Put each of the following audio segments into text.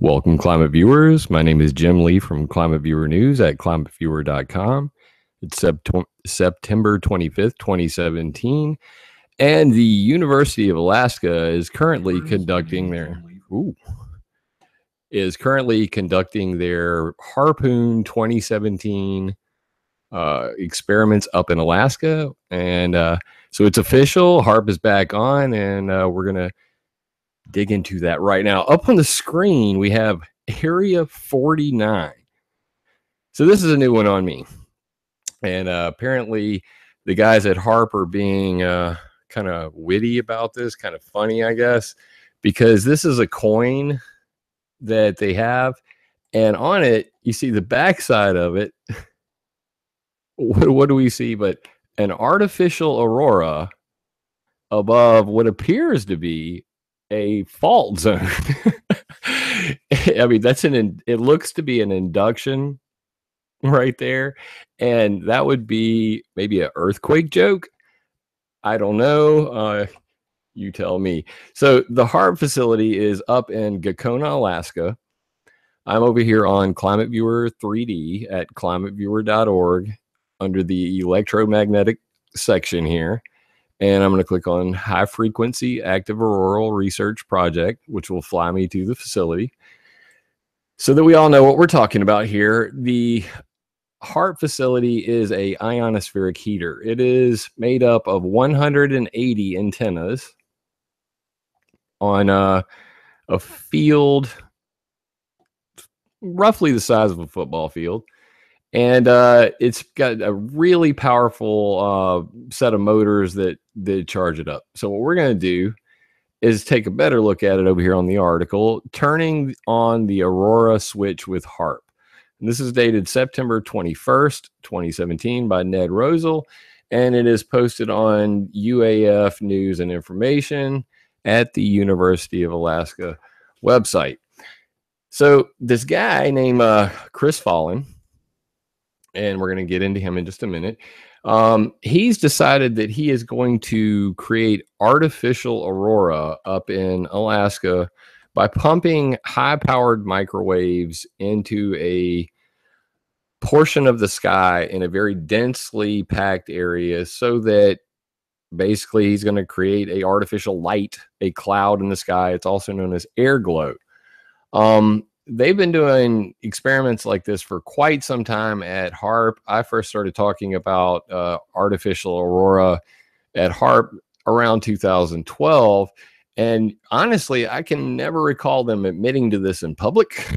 Welcome, climate viewers. My name is Jim Lee from ClimateViewer News at ClimateViewer.com. It's September 25th, 2017, and the University of Alaska is currently conducting their HAARPoon 2017 experiments up in Alaska, and so it's official. HAARP is back on, and we're gonna dig into that right now. Up on the screen, we have Area 49. So this is a new one on me. And apparently the guys at HAARP are being kind of witty about this, kind of funny, I guess, because this is a coin that they have. And on it, you see the backside of it. What do we see but an artificial aurora above what appears to be a fault zone. I mean, it looks to be an induction right there, and that would be maybe an earthquake joke. I don't know. You tell me. So the HAARP facility is up in Gakona, Alaska. I'm over here on ClimateViewer 3D at climateviewer.org under the electromagnetic section here. And I'm going to click on High Frequency Active Auroral Research Project, which will fly me to the facility so that we all know what we're talking about here. The HAARP facility is a ionospheric heater. It is made up of 180 antennas on a field roughly the size of a football field. And it's got a really powerful set of motors that charge it up. So what we're going to do is take a better look at it over here on the article, turning on the Aurora switch with HAARP. And this is dated September 21st, 2017 by Ned Rosal, and it is posted on UAF News and Information at the University of Alaska website. So this guy named Chris Fallon, and we're going to get into him in just a minute. He's decided that he is going to create artificial aurora up in Alaska by pumping high-powered microwaves into a portion of the sky in a very densely packed area so that basically he's going to create a artificial light, a cloud in the sky. It's also known as air glow. They've been doing experiments like this for quite some time at HAARP. I first started talking about artificial aurora at HAARP around 2012. And honestly, I can never recall them admitting to this in public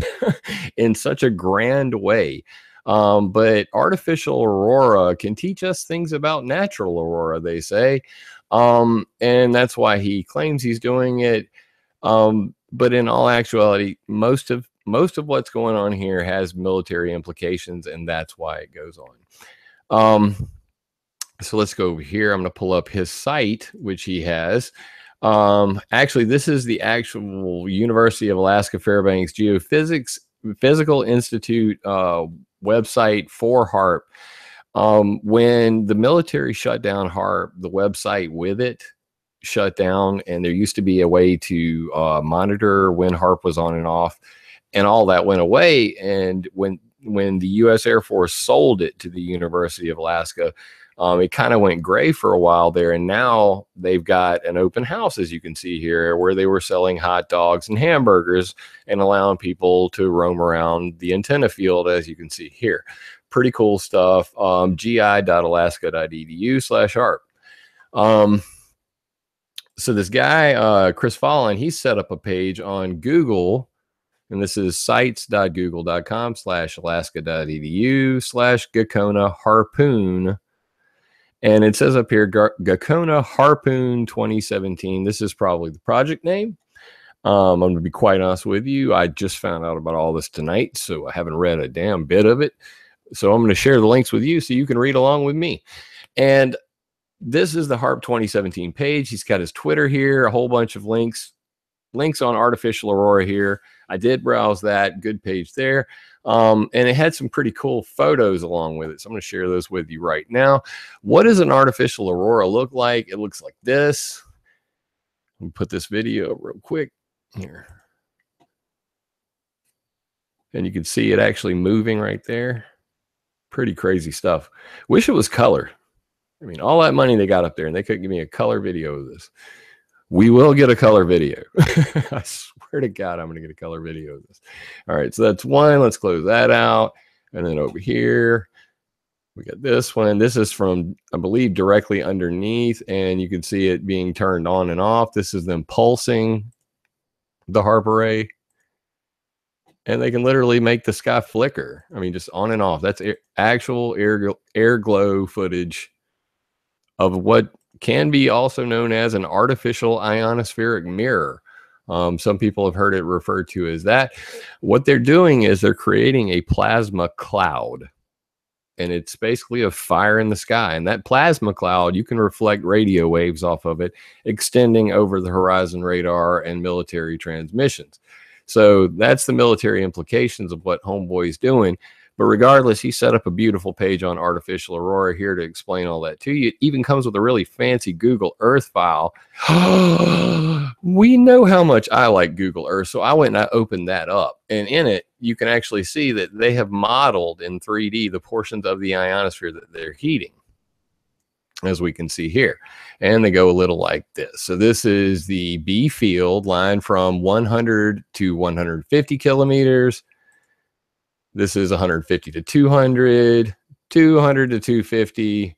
in such a grand way. But artificial aurora can teach us things about natural aurora, they say. And that's why he claims he's doing it. But in all actuality, most of what's going on here has military implications, and that's why it goes on. So let's go over here. I'm going to pull up his site, which he has. Actually, this is the actual University of Alaska Fairbanks Physical Institute website for HAARP. When the military shut down HAARP, the website with it shut down, and there used to be a way to monitor when HAARP was on and off, and all that went away. And when the U.S. Air Force sold it to the University of Alaska, it kind of went gray for a while there, and now they've got an open house, as you can see here, where they were selling hot dogs and hamburgers and allowing people to roam around the antenna field, as you can see here. Pretty cool stuff. gi.alaska.edu/HAARP. So this guy, Chris Fallon, he set up a page on Google, and this is sites.google.com/alaska.edu/Gakona HAARPoon. And it says up here, Gakona HAARPoon 2017. This is probably the project name. I'm going to be quite honest with you. I just found out about all this tonight, so I haven't read a damn bit of it. So I'm going to share the links with you so you can read along with me. And this is the HAARP 2017 page. He's got his Twitter here, a whole bunch of links on artificial aurora here. I did browse that. Good page there. And it had some pretty cool photos along with it. So I'm going to share those with you right now. What does an artificial aurora look like? It looks like this. Let me put this video real quick here. And you can see it actually moving right there. Pretty crazy stuff. Wish it was color. I mean, all that money they got up there and they couldn't give me a color video of this. We will get a color video. I swear to God, I'm going to get a color video of this. All right, so that's one. Let's close that out. And then over here, we got this one. This is from, I believe, directly underneath, and you can see it being turned on and off. This is them pulsing the HAARP array, and they can literally make the sky flicker. I mean, just on and off. That's actual air glow footage of what can be also known as an artificial ionospheric mirror. Some people have heard it referred to as that. What they're doing is they're creating a plasma cloud. And it's basically a fire in the sky. And that plasma cloud, you can reflect radio waves off of it, extending over the horizon radar and military transmissions. So that's the military implications of what Homeboy's doing. But regardless, he set up a beautiful page on artificial Aurora here to explain all that to you. It even comes with a really fancy Google Earth file. We know how much I like Google Earth, so I went and I opened that up. And in it, you can actually see that they have modeled in 3D the portions of the ionosphere that they're heating, as we can see here. And they go a little like this. So this is the B field line from 100 to 150 kilometers. This is 150 to 200, 200 to 250,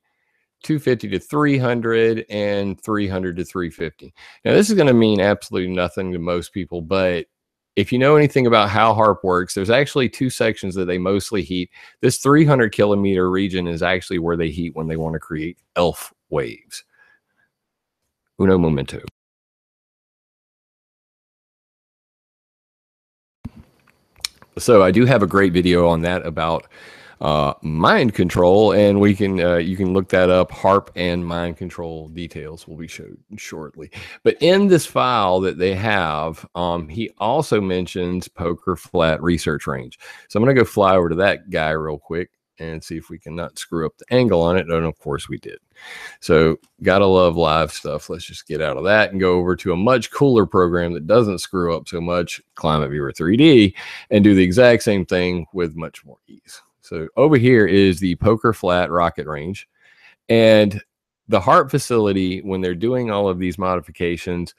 250 to 300, and 300 to 350. Now, this is going to mean absolutely nothing to most people, but if you know anything about how HAARP works, there's actually two sections that they mostly heat. This 300 kilometer region is actually where they heat when they want to create ELF waves. Uno momento. So I do have a great video on that about mind control, and we can you can look that up. HAARP and mind control details will be showed shortly. But in this file that they have, he also mentions Poker Flat Research Range. So I'm going to go fly over to that guy real quick and see if we can not screw up the angle on it. And of course we did. So gotta love live stuff. Let's just get out of that and go over to a much cooler program that doesn't screw up so much, ClimateViewer 3D, and do the exact same thing with much more ease. So over here is the Poker Flat rocket range, and the HAARP facility, when they're doing all of these modifications,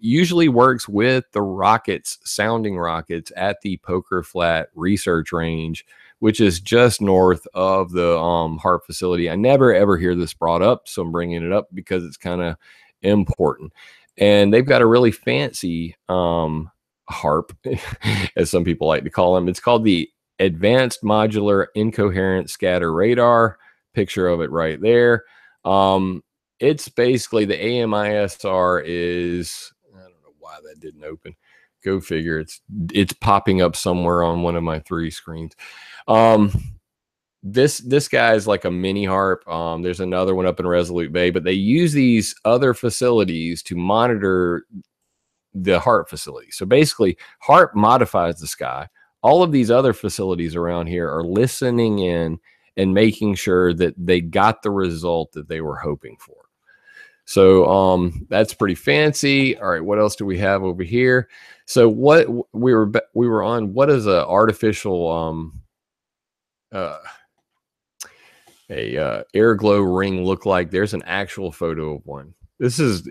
usually works with the rockets, sounding rockets at the Poker Flat research range, which is just north of the HAARP facility. I never ever hear this brought up, so I'm bringing it up because it's kind of important. And they've got a really fancy HAARP, as some people like to call them. It's called the Advanced Modular Incoherent Scatter Radar. Picture of it right there. It's basically the AMISR is, I don't know why that didn't open. Go figure. It's popping up somewhere on one of my 3 screens. This guy is like a mini HAARP. There's another one up in Resolute Bay, but they use these other facilities to monitor the HAARP facility. So basically, HAARP modifies the sky. All of these other facilities around here are listening in and making sure that they got the result that they were hoping for. So that's pretty fancy. All right, what else do we have over here? So what we were on, what is a artificial air glow ring look like? There's an actual photo of one. This is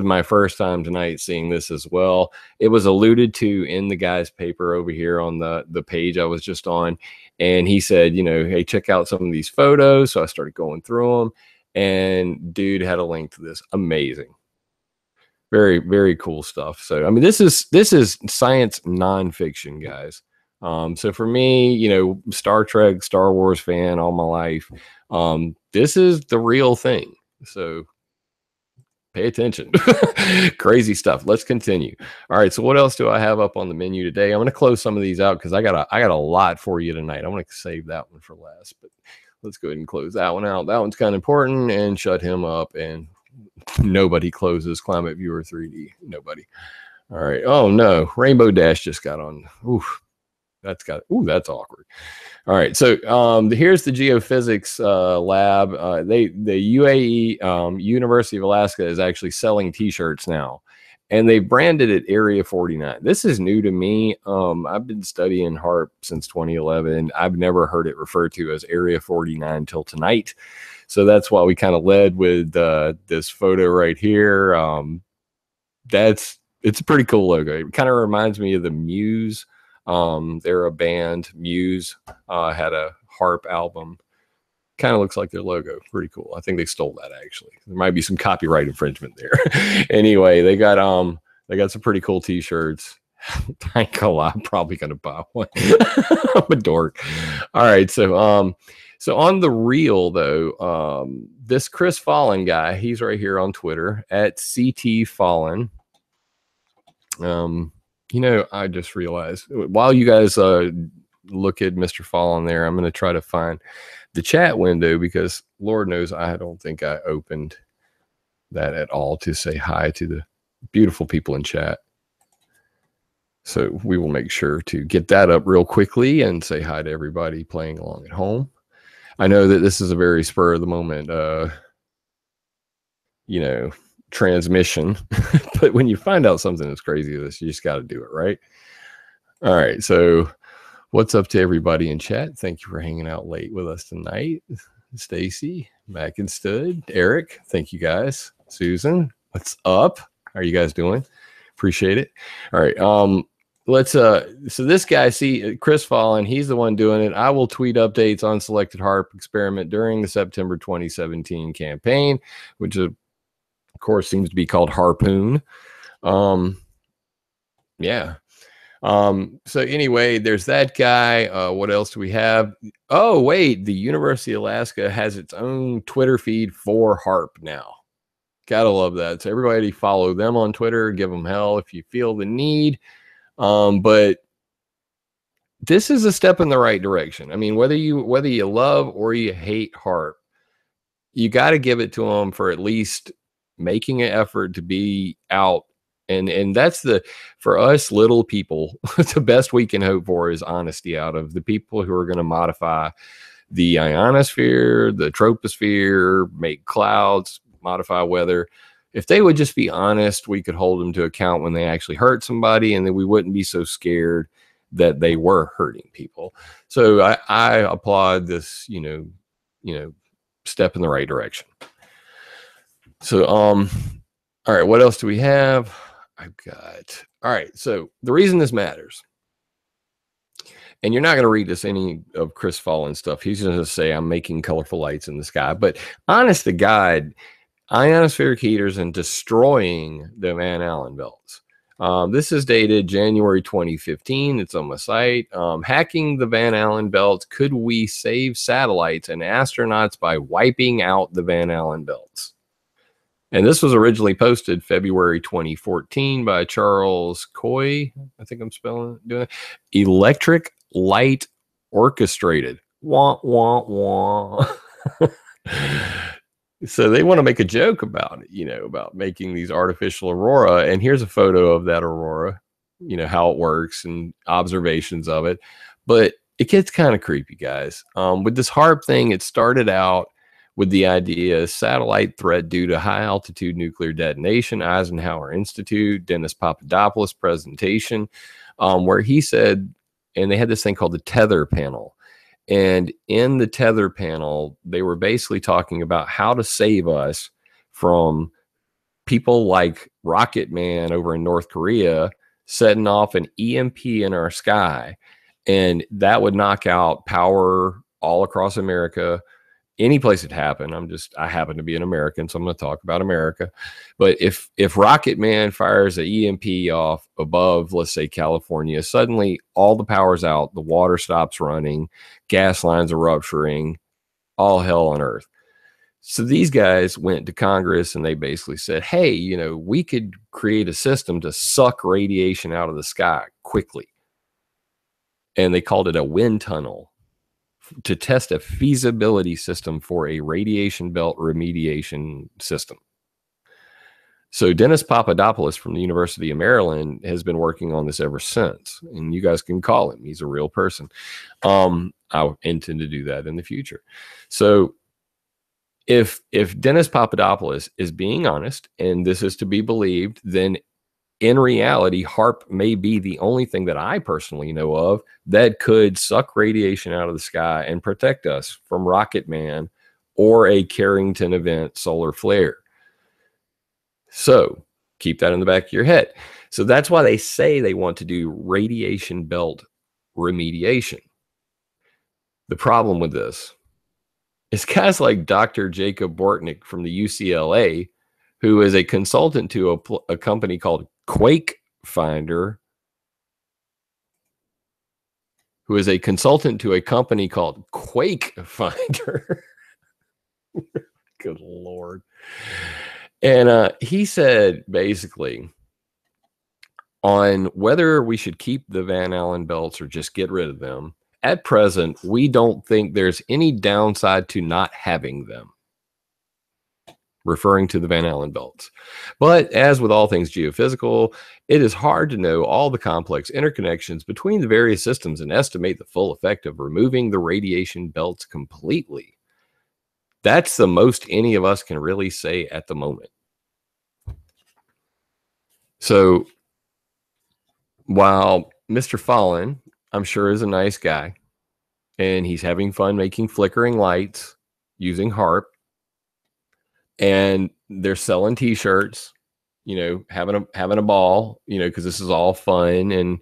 my first time tonight seeing this as well. It was alluded to in the guy's paper over here on the page I was just on, and he said, you know, hey, check out some of these photos. So I started going through them, and dude had a link to this. Amazing. Very, very cool stuff. So, I mean, this is science nonfiction, guys. So for me, you know, Star Trek, Star Wars fan all my life. This is the real thing. So pay attention. Crazy stuff. Let's continue. All right. So what else do I have up on the menu today? I'm going to close some of these out because I got a lot for you tonight. I'm going to save that one for last, but let's go ahead and close that one out. That one's kind of important, and shut him up. And nobody closes ClimateViewer 3D. Nobody. All right. Oh no. Rainbow Dash just got on. Oof. That's awkward. All right. So here's the geophysics lab. The UAE University of Alaska is actually selling t-shirts now. and they branded it Area 49. This is new to me. I've been studying HAARP since 2011. I've never heard it referred to as Area 49 till tonight. So that's why we kind of led with this photo right here. It's a pretty cool logo. It kind of reminds me of the Muse. They're a band. Muse had a HAARP album. Kind of looks like their logo. Pretty cool. I think they stole that, actually. There might be some copyright infringement there. Anyway, they got some pretty cool t-shirts. I ain't gonna lie, I'm probably gonna buy one. I'm a dork. All right, so on the reel though, this Chris Fallen guy, he's right here on Twitter at CT Fallen. I just realized while you guys look at Mr. Fallen there, I'm gonna try to find the chat window, because Lord knows I don't think I opened that at all to say hi to the beautiful people in chat. So we will make sure to get that up real quickly and say hi to everybody playing along at home. I know that this is a very spur of the moment, transmission, but when you find out something that's crazy, you just got to do it, right? All right. So what's up to everybody in chat? Thank you for hanging out late with us tonight. Stacy, Mac and Stud, Eric, thank you guys. Susan, what's up? How are you guys doing? Appreciate it. All right. Let's so this guy, see Chris Fallen, he's the one doing it. I will tweet updates on selected HAARP experiment during the September 2017 campaign, which of course seems to be called HAARPoon. Yeah. So anyway, there's that guy. What else do we have? Oh, wait, the University of Alaska has its own Twitter feed for HAARP now. Gotta love that. So everybody follow them on Twitter, give them hell if you feel the need. But this is a step in the right direction. I mean, whether you love or you hate HAARP, you got to give it to them for at least making an effort to be out. And that's for us little people, the best we can hope for is honesty out of the people who are going to modify the ionosphere, the troposphere, make clouds, modify weather. If they would just be honest, we could hold them to account when they actually hurt somebody, and then we wouldn't be so scared that they were hurting people. So I applaud this, step in the right direction. So, all right, what else do we have? All right, so the reason this matters, and you're not going to read this any of Chris Fallen stuff. He's going to say, I'm making colorful lights in the sky. But honest to God, ionospheric heaters and destroying the Van Allen belts. This is dated January 2015. It's on my site. Hacking the Van Allen belts. Could we save satellites and astronauts by wiping out the Van Allen belts? And this was originally posted February 2014 by Charles Coy. I think I'm doing it. Electric Light Orchestrated. Wah, wah, wah. So they want to make a joke about it, about making these artificial aurora. And here's a photo of that aurora, how it works and observations of it. But it gets kind of creepy, guys. With this HAARP thing, it started out with the idea satellite threat due to high altitude nuclear detonation, Eisenhower Institute, Dennis Papadopoulos presentation, where he said, and they had this thing called the tether panel. And in the tether panel, they were basically talking about how to save us from people like Rocket Man over in North Korea setting off an EMP in our sky. And that would knock out power all across America. Any place it happened. I happen to be an American, so I'm going to talk about America. But if Rocket Man fires an EMP off above, let's say California, suddenly all the power's out, the water stops running, gas lines are rupturing, all hell on earth. So these guys went to Congress and they basically said, hey, we could create a system to suck radiation out of the sky quickly. And they called it a wind tunnel, to test a feasibility system for a radiation belt remediation system. So Dennis Papadopoulos from the University of Maryland has been working on this ever since, and you guys can call him. He's a real person. I intend to do that in the future. So if Dennis Papadopoulos is being honest, and this is to be believed, then in reality, HAARP may be the only thing that I personally know of that could suck radiation out of the sky and protect us from Rocket Man or a Carrington event solar flare. So keep that in the back of your head. So that's why they say they want to do radiation belt remediation. The problem with this is guys like Dr. Jacob Bortnick from the UCLA, who is a consultant to a company called Quake Finder, who is a consultant to a company called Quake Finder. Good Lord. And he said basically on whether we should keep the Van Allen belts or just get rid of them. At present, we don't think there's any downside to not having them, referring to the Van Allen belts. But as with all things geophysical, it is hard to know all the complex interconnections between the various systems and estimate the full effect of removing the radiation belts completely. That's the most any of us can really say at the moment. So while Mr. Fallen, I'm sure, is a nice guy, and he's having fun making flickering lights using HAARP, and they're selling t-shirts, you know, having a ball, you know, because this is all fun. And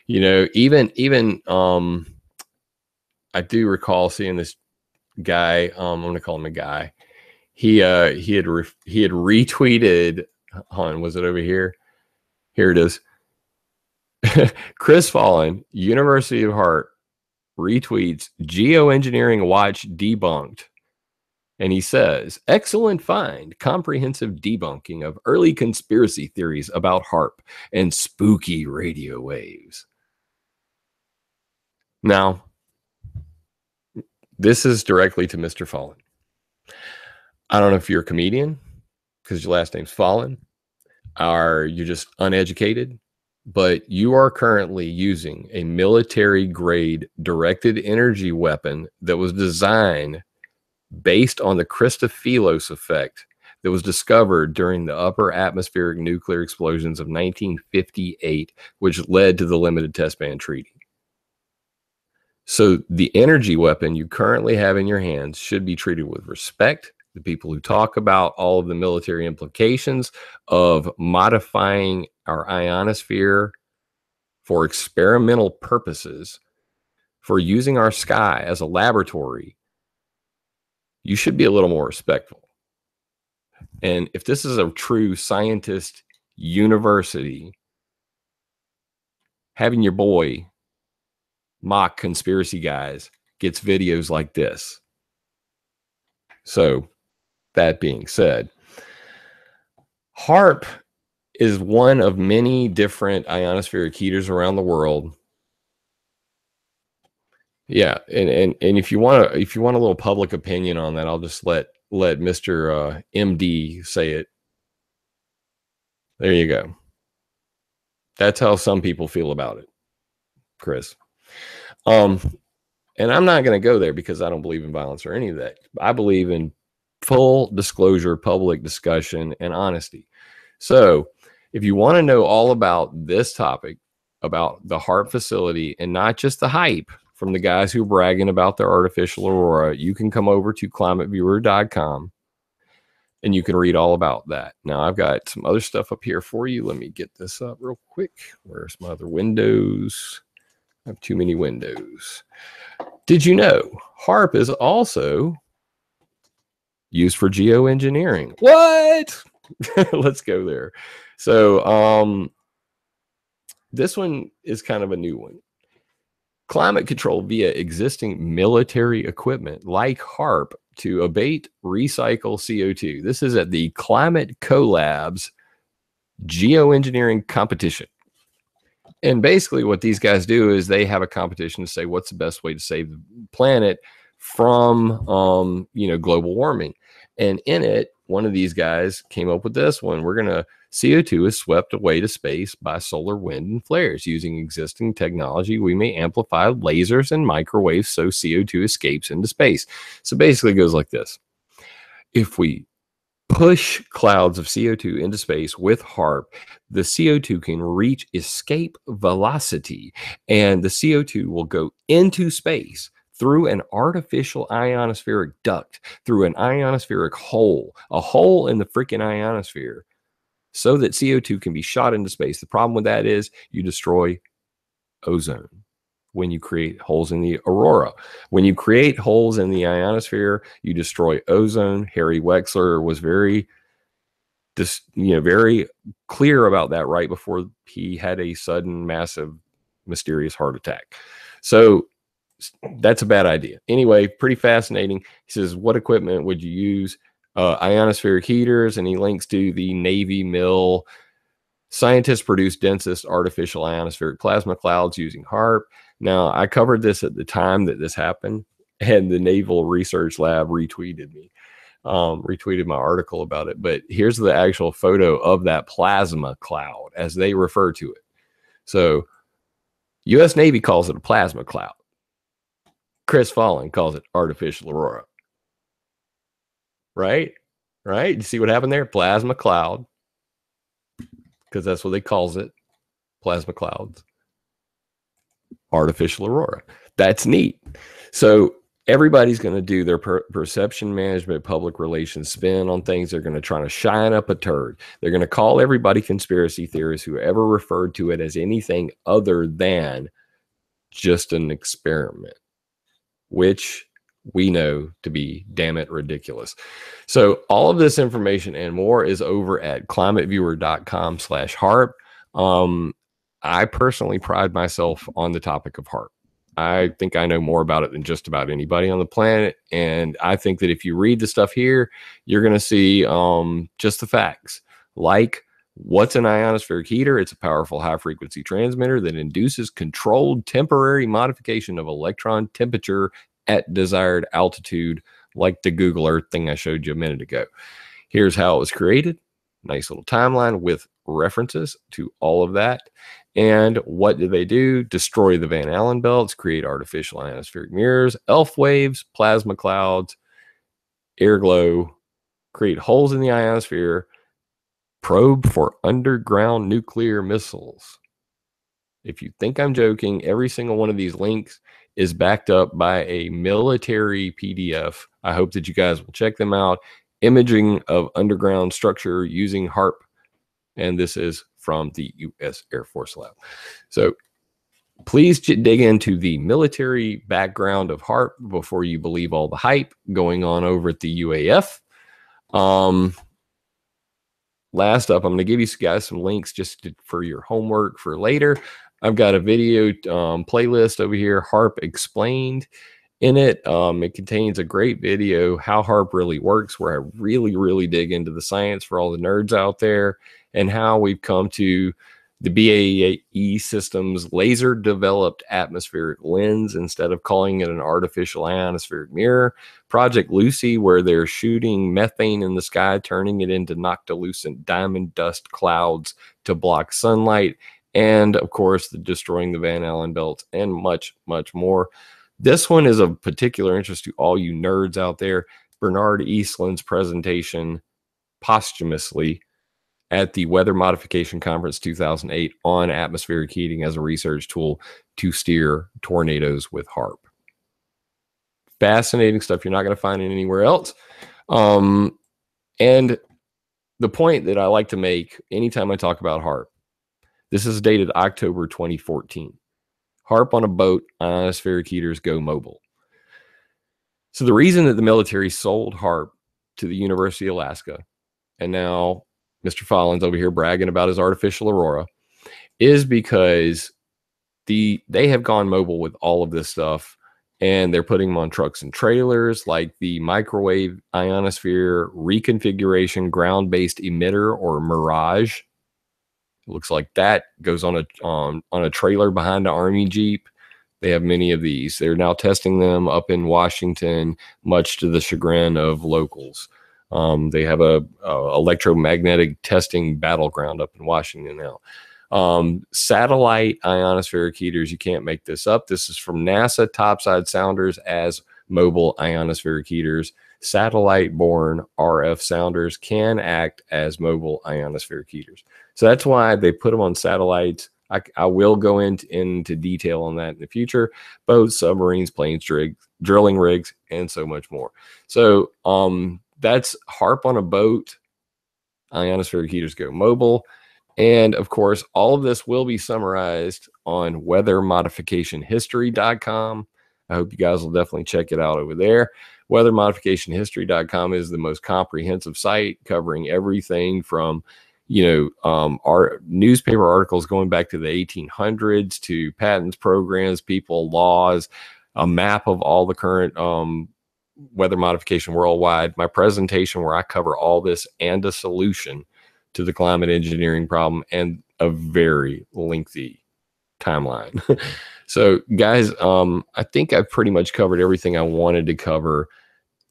you know, even I do recall seeing this guy, I'm gonna call him a guy. He had retweeted, was it over here? Here it is. Chris Fallen, University of HAARP, retweets Geoengineering Watch debunked. And he says, excellent find, comprehensive debunking of early conspiracy theories about HAARP and spooky radio waves. Now, this is directly to Mr. Fallen. I don't know if you're a comedian because your last name's Fallen, or you're just uneducated, but you are currently using a military grade directed energy weapon that was designed based on the Christofelos effect that was discovered during the upper atmospheric nuclear explosions of 1958, which led to the Limited Test Ban Treaty. So the energy weapon you currently have in your hands should be treated with respect. The people who talk about all of the military implications of modifying our ionosphere for experimental purposes, for using our sky as a laboratory, you should be a little more respectful. And if this is a true scientist university, having your boy mock conspiracy guys gets videos like this. So that being said, HAARP is one of many different ionospheric heaters around the world. Yeah, and if you want a little public opinion on that, I'll just let Mr. MD say it. There you go. That's how some people feel about it, Chris. And I'm not going to go there because I don't believe in violence or any of that. I believe in full disclosure, public discussion, and honesty. So if you want to know all about this topic, about the HAARP facility, and not just the hype from the guys who are bragging about their artificial aurora, you can come over to ClimateViewer.com and you can read all about that. Now, I've got some other stuff up here for you. Let me get this up real quick. Where's my other windows? I have too many windows. Did you know HAARP is also used for geoengineering? What? Let's go there. So this one is kind of a new one. Climate control via existing military equipment like HAARP to abate, recycle CO2. This is at the Climate Collabs geoengineering competition. And basically what these guys do is they have a competition to say what's the best way to save the planet from global warming. And in it, one of these guys came up with this one. CO2 is swept away to space by solar wind and flares. Using existing technology, we may amplify lasers and microwaves so CO2 escapes into space. So basically it goes like this. If we push clouds of CO2 into space with HAARP, the CO2 can reach escape velocity, and the CO2 will go into space through an artificial ionospheric duct, through an ionospheric hole, a hole in the freaking ionosphere, so that CO2 can be shot into space. The problem with that is you destroy ozone when you create holes in the aurora. When you create holes in the ionosphere, you destroy ozone. Harry Wexler was very very clear about that right before he had a sudden, massive, mysterious heart attack. So that's a bad idea. Anyway, pretty fascinating. He says, what equipment would you use? Ionospheric heaters, and he links to the Navy mill. Scientists produce densest artificial ionospheric plasma clouds using HAARP. Now, I covered this at the time that this happened, and the Naval Research Lab retweeted my article about it. But here's the actual photo of that plasma cloud, as they refer to it. So, U.S. Navy calls it a plasma cloud. Chris Fallon calls it artificial aurora. Right? You see what happened there? Plasma cloud. Because that's what they calls it. Plasma clouds. Artificial aurora. That's neat. So everybody's going to do their perception management, public relations spin on things. They're going to try to shine up a turd. They're going to call everybody conspiracy theorists who ever referred to it as anything other than just an experiment, which we know to be damn it ridiculous. So all of this information and more is over at climateviewer.com/HAARP. I personally pride myself on the topic of HAARP. I think I know more about it than just about anybody on the planet. And I think that if you read the stuff here, you're going to see just the facts. Like, what's an ionospheric heater? It's a powerful high-frequency transmitter that induces controlled temporary modification of electron temperature at desired altitude, like the Google Earth thing I showed you a minute ago. Here's how it was created. Nice little timeline with references to all of that. And what do they do? Destroy the Van Allen belts, create artificial ionospheric mirrors, ELF waves, plasma clouds, air glow, create holes in the ionosphere, probe for underground nuclear missiles. If you think I'm joking, every single one of these links is backed up by a military PDF. I hope that you guys will check them out. Imaging of underground structure using HAARP. And this is from the U.S. Air Force Lab. So please dig into the military background of HAARP before you believe all the hype going on over at the UAF. Last up, I'm going to give you guys some links just for your homework for later. I've got a video playlist over here, HAARP Explained. In it, it contains a great video, How HAARP Really Works, where I really dig into the science for all the nerds out there, and how we've come to the BAE Systems laser-developed atmospheric lens instead of calling it an artificial ionospheric mirror. Project Lucy, where they're shooting methane in the sky, turning it into noctilucent diamond dust clouds to block sunlight. And, of course, destroying the Van Allen belts, and much more. This one is of particular interest to all you nerds out there. Bernard Eastland's presentation posthumously at the Weather Modification Conference 2008 on atmospheric heating as a research tool to steer tornadoes with HAARP. Fascinating stuff you're not going to find it anywhere else. And the point that I like to make anytime I talk about HAARP, this is dated October 2014. HAARP on a boat, ionospheric heaters go mobile. So the reason that the military sold HAARP to the University of Alaska, and now Mr. Fallon's over here bragging about his artificial aurora, is because they have gone mobile with all of this stuff, and they're putting them on trucks and trailers, like the microwave ionosphere reconfiguration ground-based emitter, or Mirage. It looks like that goes on a trailer behind an Army Jeep. They have many of these. They're now testing them up in Washington, much to the chagrin of locals. They have a electromagnetic testing battleground up in Washington now. Satellite ionospheric heaters, you can't make this up. This is from NASA, topside sounders as mobile ionospheric heaters. satellite-borne RF sounders can act as mobile ionospheric heaters. So that's why they put them on satellites. I will go into detail on that in the future. Boats, submarines, planes, drilling rigs, and so much more. So that's HAARP on a boat. Ionospheric heaters go mobile. And of course, all of this will be summarized on weathermodificationhistory.com. I hope you guys will definitely check it out over there. Weathermodificationhistory.com is the most comprehensive site covering everything from, our newspaper articles going back to the 1800s to patents, programs, people, laws, a map of all the current weather modification worldwide, my presentation where I cover all this and a solution to the climate engineering problem, and a very lengthy timeline. So guys, I think I've pretty much covered everything I wanted to cover.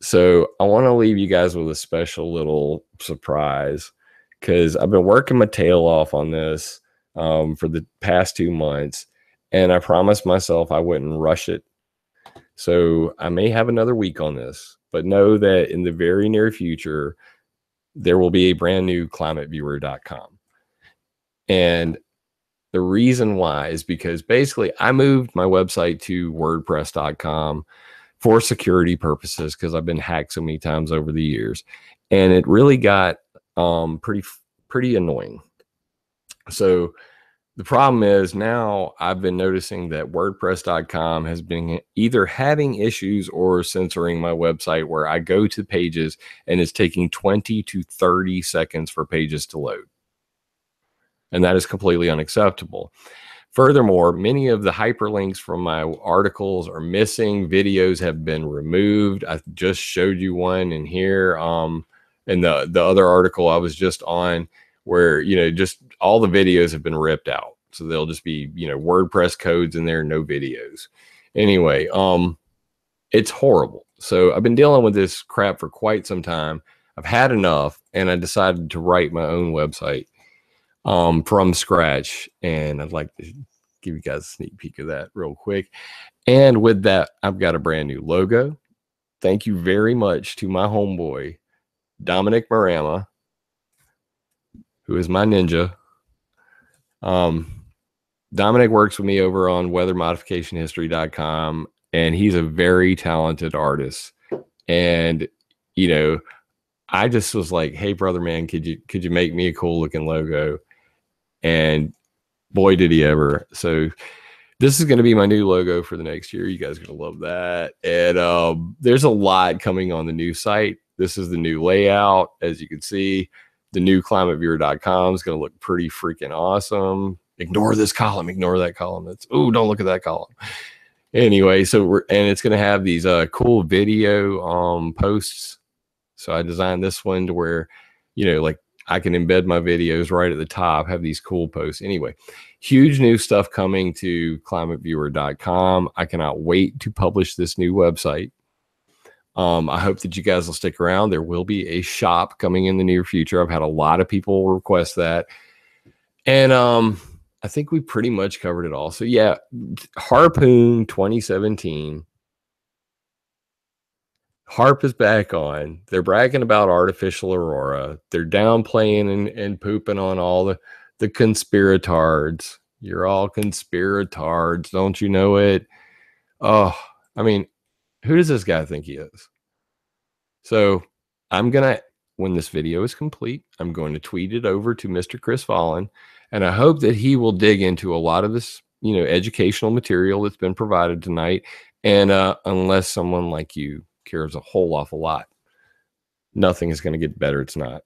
So I want to leave you guys with a special little surprise, because I've been working my tail off on this for the past 2 months, and I promised myself I wouldn't rush it. So I may have another week on this, but know that in the very near future, there will be a brand new ClimateViewer.com. And the reason why is because basically I moved my website to WordPress.com for security purposes, because I've been hacked so many times over the years, and it really got pretty annoying. So the problem is now I've been noticing that WordPress.com has been either having issues or censoring my website, where I go to pages and it's taking 20 to 30 seconds for pages to load. And that is completely unacceptable. Furthermore, many of the hyperlinks from my articles are missing. Videos have been removed. I just showed you one in here. In the other article I was just on, where, just all the videos have been ripped out. So they'll just be, WordPress codes in there, no videos. Anyway, it's horrible. So I've been dealing with this crap for quite some time. I've had enough, and I decided to write my own website from scratch. And I'd like to give you guys a sneak peek of that real quick. And with that, I've got a brand new logo. Thank you very much to my homeboy, Dominic Marama, who is my ninja. Dominic works with me over on weathermodificationhistory.com, and he's a very talented artist. And, I just was like, hey, brother, man, could you make me a cool looking logo? And boy, did he ever. So this is going to be my new logo for the next year. You guys are going to love that. And there's a lot coming on the new site. This is the new layout. As you can see, the new ClimateViewer.com is going to look pretty freaking awesome. Ignore this column. Ignore that column. Don't look at that column. Anyway, so it's going to have these cool video posts. So I designed this one to where, like I can embed my videos right at the top, have these cool posts. Anyway, huge new stuff coming to ClimateViewer.com. I cannot wait to publish this new website. I hope that you guys will stick around. There will be a shop coming in the near future. I've had a lot of people request that. And I think we pretty much covered it all. So yeah, HAARPoon 2017. HAARP is back on. They're bragging about artificial aurora. They're downplaying and pooping on all the conspiratards. You're all conspiratards. Don't you know it? Oh, I mean, who does this guy think he is? So when this video is complete, I'm going to tweet it over to Mr. Chris Fallon, and I hope that he will dig into a lot of this, educational material that's been provided tonight. And unless someone like you cares a whole awful lot, nothing is going to get better. It's not.